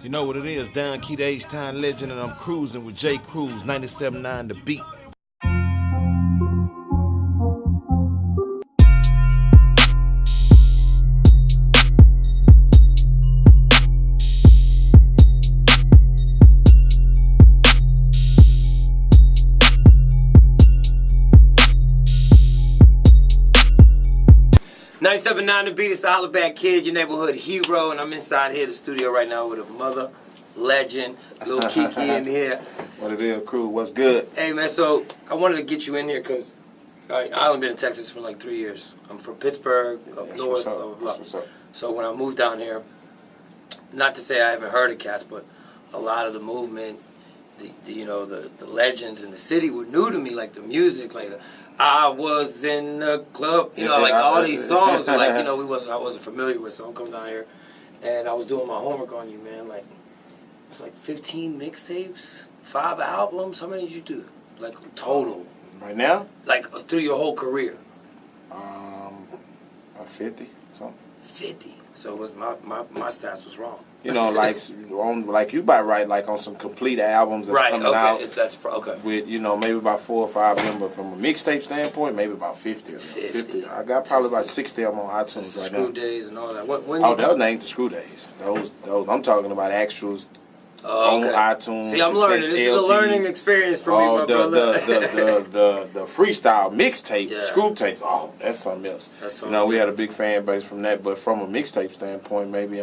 You know what it is, down key to H-Time Legend, and I'm cruising with J. Kruz, 97.9 The Beat. $97.9 The Beat. It's the Holla Back Kid, your neighborhood hero, and I'm inside here in the studio right now with a mother legend, little KeKe in here. What it is, crew? What's good? Hey man, so I wanted to get you in here because I only been in Texas for like 3 years. I'm from Pittsburgh, up north, blah blah blah. What's up? So when I moved down here, not to say I haven't heard of cats, but a lot of the movement, the legends in the city were new to me, like the music, like I was in the club, like all these songs, like I wasn't familiar with. So I'm coming down here, and I was doing my homework on you, man. Like it's like 15 mixtapes, 5 albums. How many did you do, like total? Right now? Like through your whole career? 50 something. 50. So it was my stats was wrong. Like you about right, like on some complete albums that's coming out. That's okay. With maybe about 4 or 5 of them, but from a mixtape standpoint, maybe about 50. 50. I got probably about 60 of them on iTunes right now. Screw Days and all that. Those ain't the Screw Days. Those I'm talking about actuals. On iTunes. See, I'm learning. This is a learning experience for me, my brother. The freestyle mixtape, screw tapes. Oh, that's something else. We had a big fan base from that, but from a mixtape standpoint, maybe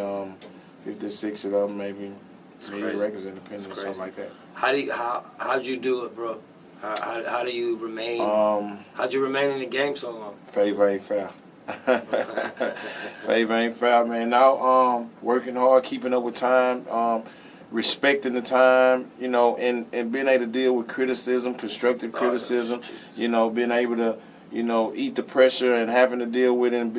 50, 60 of them, maybe records independent or something like that. How'd you do it, bro? How do you remain? How'd you remain in the game so long? Favor ain't fair. Favor ain't fair, man. Now, working hard, keeping up with time. Respecting the time, and being able to deal with criticism, constructive criticism, being able to, eat the pressure and having to deal with it, and,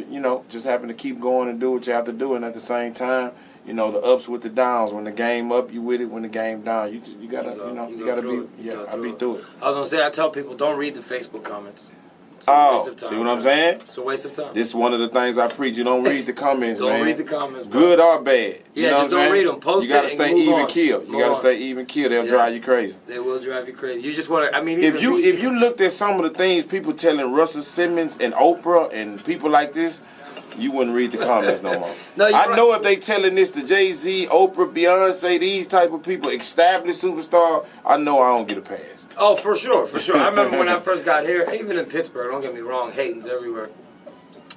just having to keep going and do what you have to do. And at the same time, the ups with the downs. When the game up, you with it. When the game down, you gotta, you gotta be, I be through it. I was gonna say, I tell people, don't read the Facebook comments. See what I'm saying? It's a waste of time. This is one of the things I preach. You don't read the comments, man. Don't read the comments, bro. Good or bad. Yeah, just don't read them. Post you gotta stay even keel. You gotta stay even keel. They'll drive you crazy. They will drive you crazy. You just want to, if you looked at some of the things people telling Russell Simmons and Oprah and people like this, you wouldn't read the comments no more. I know if they telling this to Jay-Z, Oprah, Beyonce, these type of people, established superstar, I know I don't get a pass. Oh, for sure. I remember when I first got here, even in Pittsburgh, don't get me wrong, hating's everywhere.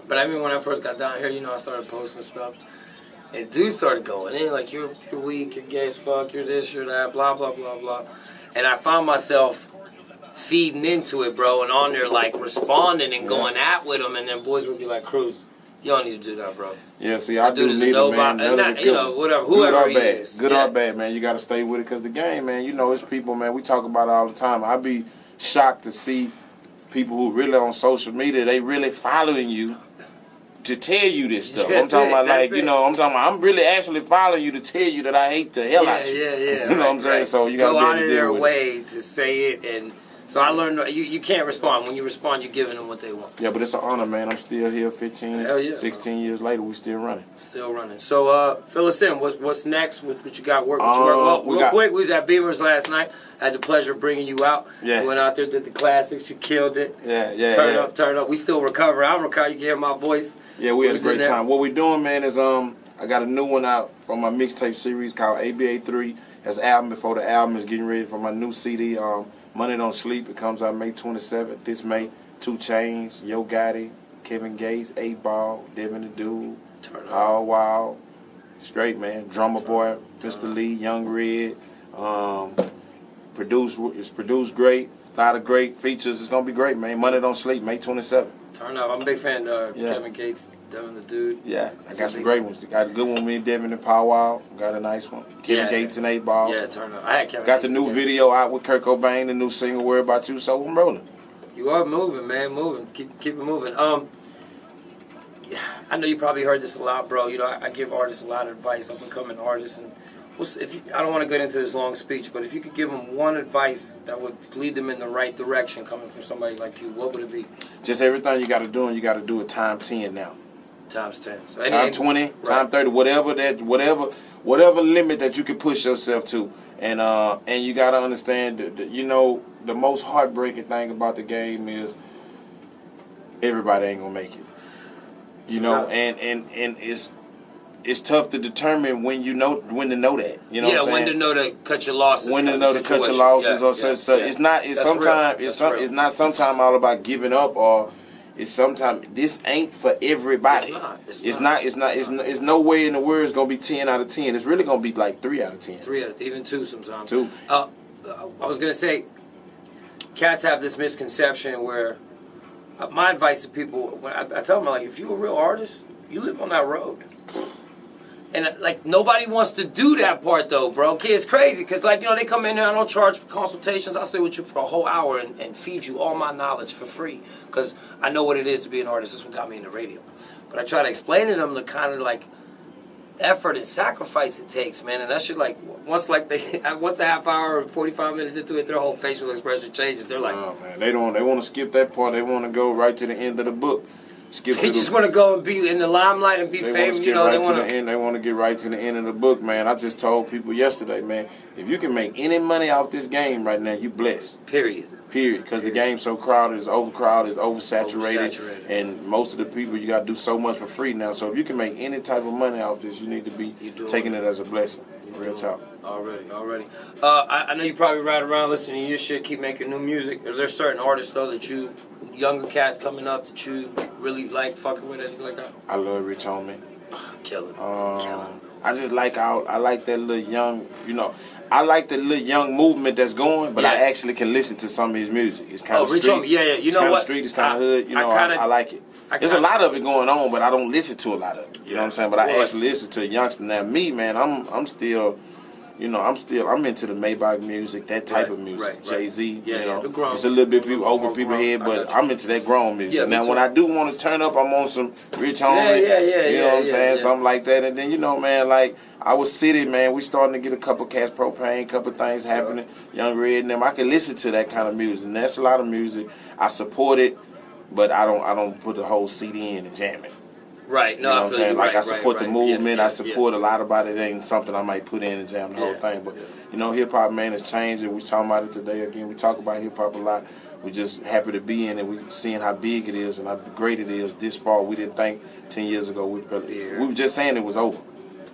But I mean, when I first got down here, I started posting stuff. And dudes started going in, like, you're weak, you're gay as fuck, you're this, you're that, blah, blah, blah, blah. And I found myself feeding into it, bro, and on there, like, responding and going at with them. And then boys would be like, Kruz, you don't need to do that, bro. Yeah, see, I do need it, man. Whatever, whoever he is. Good or bad, man. You got to stay with it because the game, man, it's people, man. We talk about it all the time. I be shocked to see people who really on social media, they really following you to tell you this stuff. I'm talking about, I'm really actually following you to tell you that I hate the hell out you. Yeah. You know what I'm saying? So you got to go be out able to of deal their with way to say it. And so I learned you can't respond. When you respond, you're giving them what they want. Yeah, but it's an honor, man. I'm still here 16 years later. We still running. So fill us in. What's next? What you got work? Real quick, we was at Beamer's last night. I had the pleasure of bringing you out. Yeah. We went out there, did the classics. You killed it. Yeah. Turn up. We still recover. I'm recovering. You can hear my voice. Yeah, we had a great time. What we doing, man, is I got a new one out from my mixtape series called ABA 3. That's an album before the album is getting ready for my new CD. Money Don't Sleep. It comes out May 27th. This May, 2 Chainz, Yo Gotti, Kevin Gates, 8 Ball, Devin the Dude, Paul Wild, straight man, Drummer Boy, Mr. Lee, Young Red. It's produced great. A lot of great features. It's gonna be great, man. Money Don't Sleep, May 27th. Turn up. I'm a big fan of Kevin Gates, Devin the Dude. Yeah, I got some great ones. Got a good one with me and Devin and Paul Wild. Got a nice one. Kevin Gates and 8 Ball. Yeah, turn up. I had Kevin Got Gates the new video out with Kurt Cobain, the new single "Worry About You," so I'm rolling. You are moving, man. Moving. Keep it moving. I know you probably heard this a lot, bro. I give artists a lot of advice, up and coming artists, and I don't want to get into this long speech, but if you could give them one advice that would lead them in the right direction coming from somebody like you, what would it be? Just everything you got to do, and you got to do it times 10 now. Times 10. So time 20, time 30, whatever whatever limit that you can push yourself to. And you gotta understand that, you know, the most heartbreaking thing about the game is everybody ain't gonna make it. You know, and it's tough to determine when to know that. You know what I'm saying? when to know to cut your losses. When to know to cut your losses, it's not. It's sometimes. It's not sometimes all about giving up, or it's sometimes this ain't for everybody. It's not. It's no way in the world it's gonna be 10 out of 10. It's really gonna be like 3 out of 10. 3 out of even 2 sometimes. 2. I was gonna say, cats have this misconception where my advice to people, when I tell them, like, if you're a real artist, you live on that road. And, like, nobody wants to do that part, though, bro. It's crazy, because, like, you know, they come in here, I don't charge for consultations. I'll sit with you for a whole hour and feed you all my knowledge for free, because I know what it is to be an artist. That's what got me into radio. But I try to explain to them the kind of, like, effort and sacrifice it takes, man. And that shit, like, once a half hour or 45 minutes into it, their whole facial expression changes. They're like, oh, man, they want to skip that part. They want to go right to the end of the book. They just want to go and be in the limelight and be famous. You know, they want to. They want to get right to the end of the book, man. I just told people yesterday, man, if you can make any money off this game right now, you blessed. Period. Because the game's so crowded, it's overcrowded, it's oversaturated, and most of the people, you got to do so much for free now. So if you can make any type of money off this, you need to be taking it as a blessing. Real talk. Already. I know you probably ride around listening to your shit, keep making new music. Are there certain artists, though, that you, younger cats coming up, that you really like fucking with, anything like that? I love Rich Homie. Killing. I just like I like that little young, you know, I like the little young movement that's going, but I actually can listen to some of his music. It's kind of Rich street. Homie, yeah. You know what? Street, it's kind of hood. You know, I like it. There's a lot of it going on, but I don't listen to a lot of it. You know what I'm saying? But I actually listen to a youngster. Now, me, man, I'm still, you know, I'm into the Maybach music, that type of music. Jay-Z, you know. It's a little bit over people head, but I'm into that grown music. Now, when I do want to turn up, I'm on some Rich Homie. You know what I'm saying? Something like that. And then, you know, man, like, our city, man, we starting to get a couple Cats Propane, couple things happening. Young Red and them. I can listen to that kind of music. And that's a lot of music. I support it, but I don't put the whole CD in and jam it. Right. No, you know what I'm saying? Like, I support the movement. I support a lot about it. It ain't something I might put in and jam the whole thing. But, you know, hip-hop, man, is changing. We talking about it today again. We talk about hip-hop a lot. We just happy to be in it. We seeing how big it is and how great it is this far. We didn't think 10 years ago. We were just saying it was over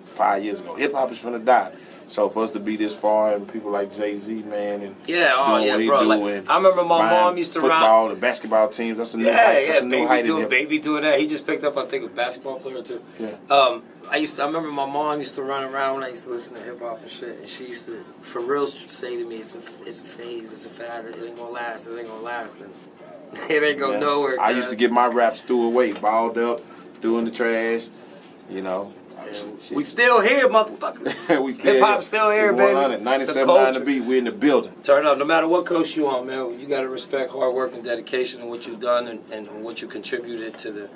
5 years ago. Hip-hop is finna die. So for us to be this far, and people like Jay-Z, man, and doing what he bro. doing, I remember my mom used to football, the basketball teams. That's a new height. That's a new height. Baby doing that. He just picked up, I think, a basketball player too. Yeah. I remember my mom used to run around when I used to listen to hip hop and shit, and she used to, for real, say to me, "It's a phase, it's a fad. It ain't gonna last. It ain't gonna last. And it ain't going nowhere." I used to get my raps threw away, balled up, threw in the trash. You know. We still here, motherfuckers. Hip hop's still here, baby. 97.9 The Beat. We're in the building. Turn up. No matter what coast you on, man, you gotta respect hard work and dedication and what you've done and what you contributed to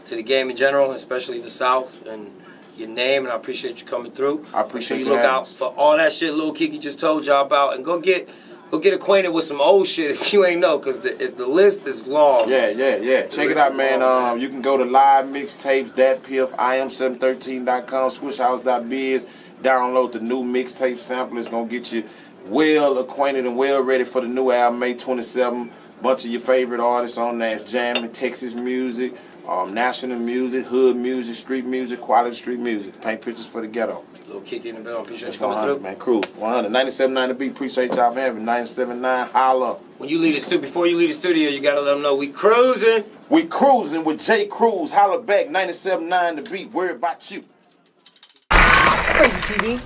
the game in general, especially the South and your name. And I appreciate you coming through. I appreciate you. Look out for all that shit Lil KeKe just told y'all about, and go get acquainted with some old shit if you ain't know, because the list is long. Yeah. Check it out, man. You can go to live mixtapes, datpiff, im713.com, swishhouse.biz. Download the new mixtape sample. It's going to get you well acquainted and well ready for the new album, May 27th. Bunch of your favorite artists on there. It's jamming, Texas music, national music, hood music, street music, quality street music. Paint pictures for the ghetto. Lil KeKe in the building. Appreciate you coming through. Man, Kruz. 100. 97.9 The Beat. Appreciate y'all for having me. 97.9. Holla. When you leave the studio, before you leave the studio, you gotta let them know we cruising. We cruising with J. Kruz. Holla back. 97.9 The Beat. Worry about you. Crazy TV.